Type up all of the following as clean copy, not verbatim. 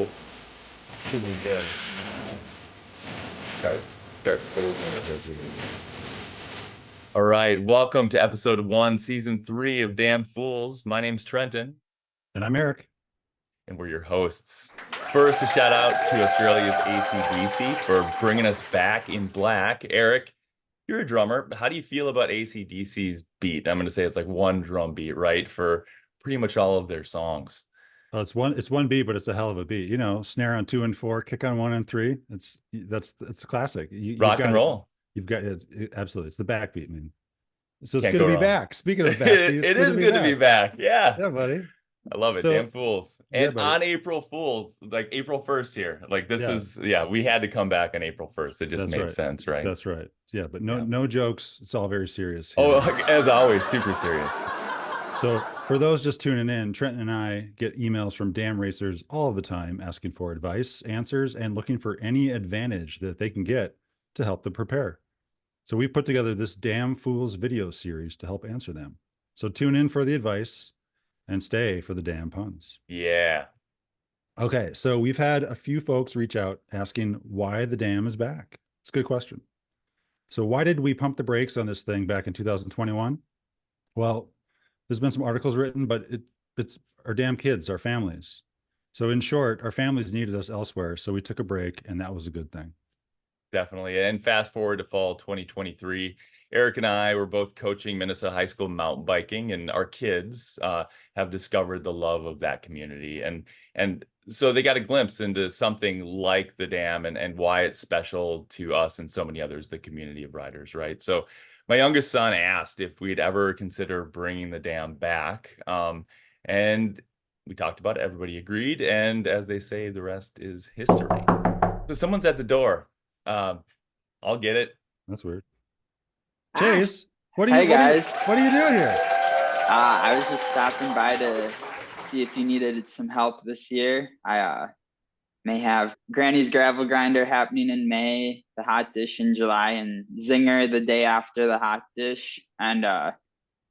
Cool. Yeah. Start, start folding. All right, welcome to episode 1, season 3 of Damn Fools. My name's Trenton, And I'm Eric. and we're your hosts. First, a shout out to Australia's AC/DC for bringing us back in black. Eric, you're a drummer. How do you feel about AC/DC's beat? I'm going to say it's like one drum beat, right, for pretty much all of their songs. Oh, it's one beat, but it's a hell of a beat. You know, snare on 2 and 4, kick on 1 and 3. It's a classic. You've Rock and got it. roll. You've got it, absolutely. It's the backbeat, man. So it's Can't good to go be wrong. back. Speaking of backbeat, It, it's it good to is be good to be back. back. Yeah. Yeah, buddy. I love it. So Damn fools. yeah, And buddy. on April Fools, like April 1st here. Like this Yeah, is, yeah, we had to come back on April 1st. It just that's made right. sense, right? That's right. Yeah, but no Yeah. no jokes. It's all very serious here. Oh, as always, super serious. So for those just tuning in, Trenton and I get emails from dam racers all the time asking for advice, answers, and looking for any advantage that they can get to help them prepare. So we put together this Damn Fools video series to help answer them. So tune in for the advice and stay for the damn puns. Yeah. Okay, so we've had a few folks reach out asking why the dam is back. It's a good question. So why did we pump the brakes on this thing back in 2021? Well, there's been some articles written, but it's our damn kids, our families. So in short, our families needed us elsewhere, so we took a break, and that was a good thing. Definitely. And fast forward to fall 2023, Eric and I were both coaching Minnesota high school mountain biking, and our kids have discovered the love of that community. And so they got a glimpse into something like the dam and why it's special to us and so many others, the community of riders, right? So my youngest son asked if we'd ever consider bringing the dam back. And we talked about it. Everybody agreed. And as they say, the rest is history. So someone's at the door. Um, I'll get it. That's weird. Ah, Chase, Hey guys. what are you doing here? I was just stopping by to see if you needed some help this year. I may have Granny's gravel grinder happening in May, the hot dish in July, and Zinger the day after the hot dish, and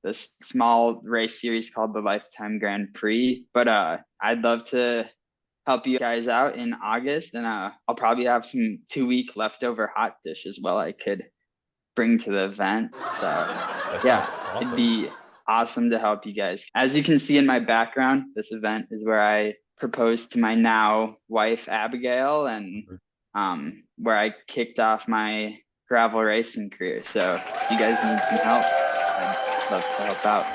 this small race series called the Lifetime Grand Prix. But I'd love to help you guys out in August, and I'll probably have some 2-week leftover hot dish as well I could bring to the event. So That yeah, sounds it'd awesome. be awesome to help you guys. As you can see in my background, this event is where I proposed to my now wife Abigail, and where I kicked off my gravel racing career. So if you guys need some help, I'd love to help out.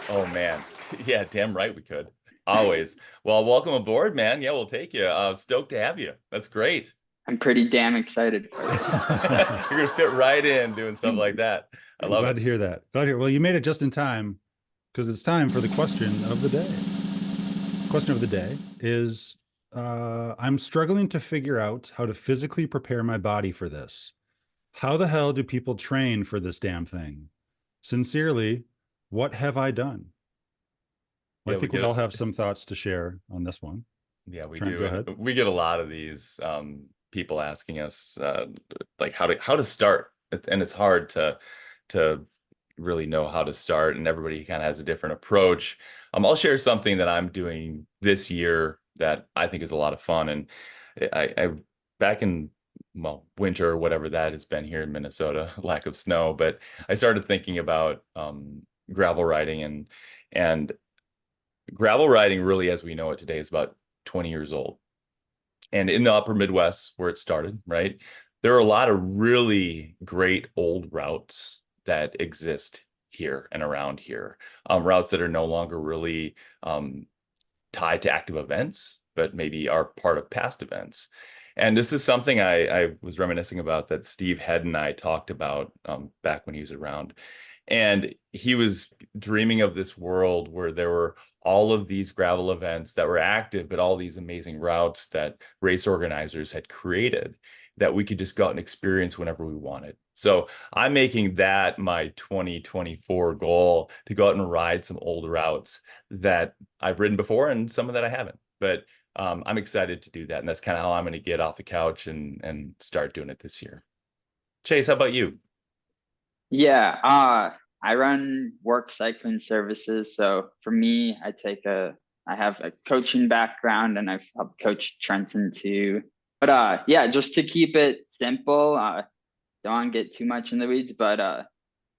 Oh man. Yeah, damn right we could. Always. Well, welcome aboard, man. Yeah, we'll take you. Stoked to have you. That's great. I'm pretty damn excited for this. You're gonna fit right in doing stuff like that. I I'm love glad it. to hear that. Glad to hear. Well, you made it just in time because it's time for the question of the day. Question of the day is I'm struggling to figure out how to physically prepare my body for this. How the hell do people train for this damn thing? Sincerely, what have I done? Well, Yeah, I think we all have some thoughts to share on this one. Yeah, we Trent, do. go And ahead. we get a lot of these people asking us like how to start. And it's hard to really know how to start, and everybody kind of has a different approach. I'll share something that I'm doing this year that I think is a lot of fun. And I back in well, winter or whatever that has been here in Minnesota, lack of snow, but I started thinking about gravel riding and gravel riding really as we know it today is about 20 years old. And in the upper Midwest where it started, right, there are a lot of really great old routes that exist here and around here, routes that are no longer really tied to active events, but maybe are part of past events. And this is something I was reminiscing about that Steve Head and I talked about back when he was around. And he was dreaming of this world where there were all of these gravel events that were active, but all these amazing routes that race organizers had created that we could just go out and experience whenever we wanted. So I'm making that my 2024 goal to go out and ride some old routes that I've ridden before and some of that I haven't. But I'm excited to do that. And that's kind of how I'm going to get off the couch and start doing it this year. Chase, how about you? Yeah, I run work cycling services. So for me, I take a I have a coaching background, and I've helped coach Trenton too. But yeah, just to keep it simple, don't want to get too much in the weeds, but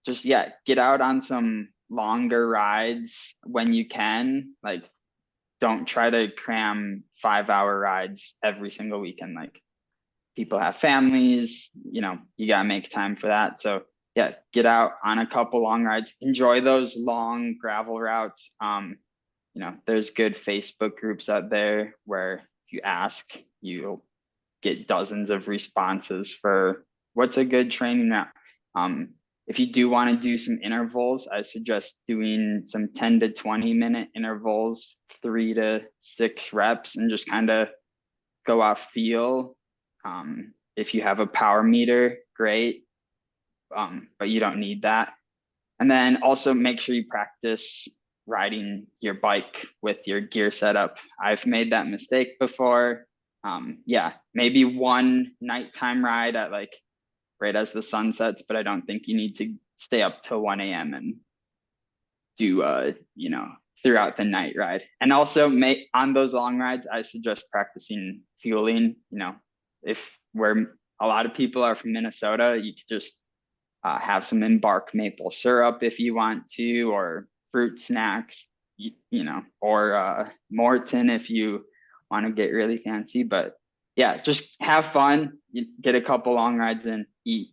just yeah, get out on some longer rides when you can. Like, don't try to cram 5-hour rides every single weekend. Like, people have families, you gotta make time for that. So yeah, get out on a couple long rides, enjoy those long gravel routes. There's good Facebook groups out there where if you ask, you'll get dozens of responses for what's a good training route. If you do want to do some intervals, I suggest doing some 10 to 20 minute intervals, 3 to 6 reps, and just kind of go off feel. If you have a power meter, great, but you don't need that. And then also make sure you practice riding your bike with your gear setup. I've made that mistake before. Yeah, maybe one nighttime ride at like right as the sun sets, but I don't think you need to stay up till 1 a.m. and do throughout the night ride. And also on those long rides, I suggest practicing fueling. If where a lot of people are from Minnesota, you could just have some Embark maple syrup if you want to, or fruit snacks, or Morton if you want to get really fancy. But yeah, just have fun, get a couple long rides in, eat,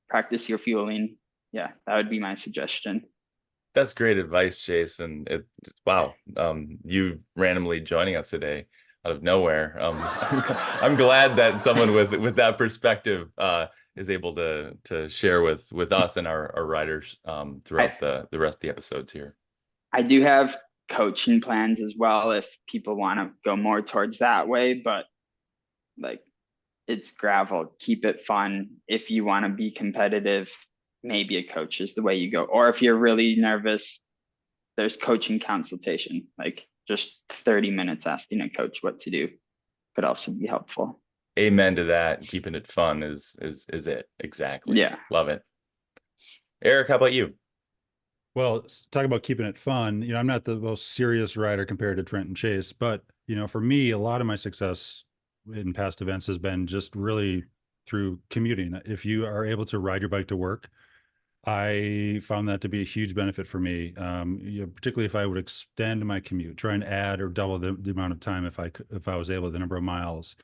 practice your fueling. Yeah, that would be my suggestion. That's great advice, Chase. And wow, you randomly joining us today out of nowhere. I'm glad that someone with that perspective is able to share with us and our riders throughout the rest of the episodes here. I do have coaching plans as well if people want to go more towards that way, but like, it's gravel, keep it fun. If you want to be competitive, maybe a coach is the way you go. Or if you're really nervous, there's coaching consultation, like just 30 minutes asking a coach what to do could also be helpful. Amen to that. Keeping it fun is it. Exactly. Yeah. Love it. Eric, how about you? Well, talk about keeping it fun. I'm not the most serious rider compared to Trent and Chase, but for me, a lot of my success in past events has been just really through commuting. If you are able to ride your bike to work, I found that to be a huge benefit for me. Particularly if I would extend my commute, try and add or double the amount of time if I was able, the number of miles.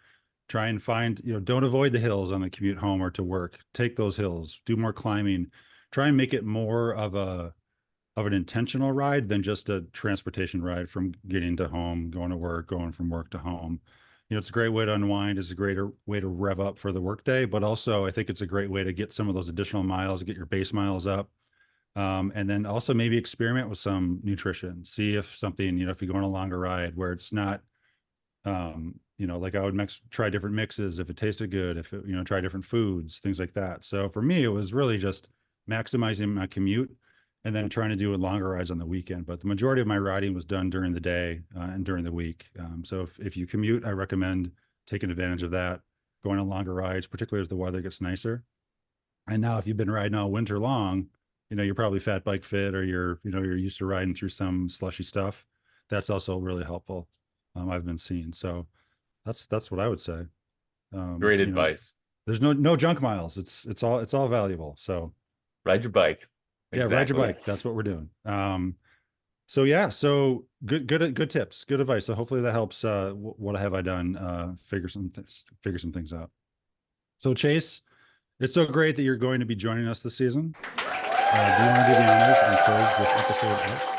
Try and find, don't avoid the hills on the commute home or to work. Take those hills, do more climbing. Try and make it more of an intentional ride than just a transportation ride from getting to home, going to work, going from work to home. It's a great way to unwind. It's a great way to rev up for the workday, but also I think it's a great way to get some of those additional miles, get your base miles up. And then also maybe experiment with some nutrition. See if something, if you go on a longer ride where it's not, like I would try different mixes if it tasted good, if it, try different foods, things like that. So for me, it was really just maximizing my commute and then trying to do longer rides on the weekend. But the majority of my riding was done during the day and during the week. So if you commute, I recommend taking advantage of that, going on longer rides, particularly as the weather gets nicer. And now if you've been riding all winter long, you're probably fat bike fit, or you're used to riding through some slushy stuff. That's also really helpful. I've been seeing. So that's what I would say. Great advice. There's no junk miles. It's all valuable. So ride your bike. Yeah, ride your bike. That's what we're doing. So yeah, so good tips, good advice. So hopefully that helps. What have I done? Figure some things out. So Chase, it's so great that you're going to be joining us this season. Do you want to do the honors and close this episode out?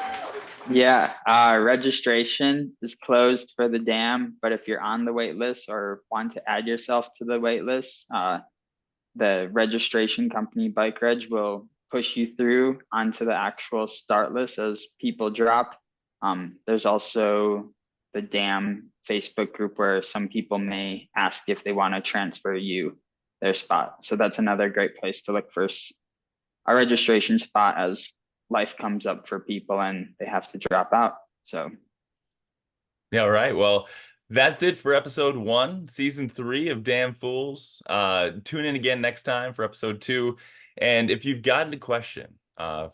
Yeah, registration is closed for the dam, but if you're on the wait list or want to add yourself to the wait list, the registration company Bike Reg will push you through onto the actual start list as people drop. There's also the dam Facebook group where some people may ask if they want to transfer you their spot. So that's another great place to look for a registration spot as life comes up for people and they have to drop out. So yeah, all right. Well, that's it for episode 1, season 3 of Damn Fools. Tune in again next time for episode 2. And if you've gotten a question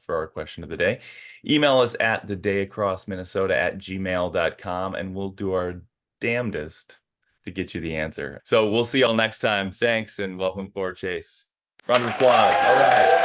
for our question of the day. Email us at thedayacrossminnesota@gmail.com, and we'll do our damnedest to get you the answer. So we'll see y'all next time. Thanks, and welcome aboard, Chase. Round of applause. All right.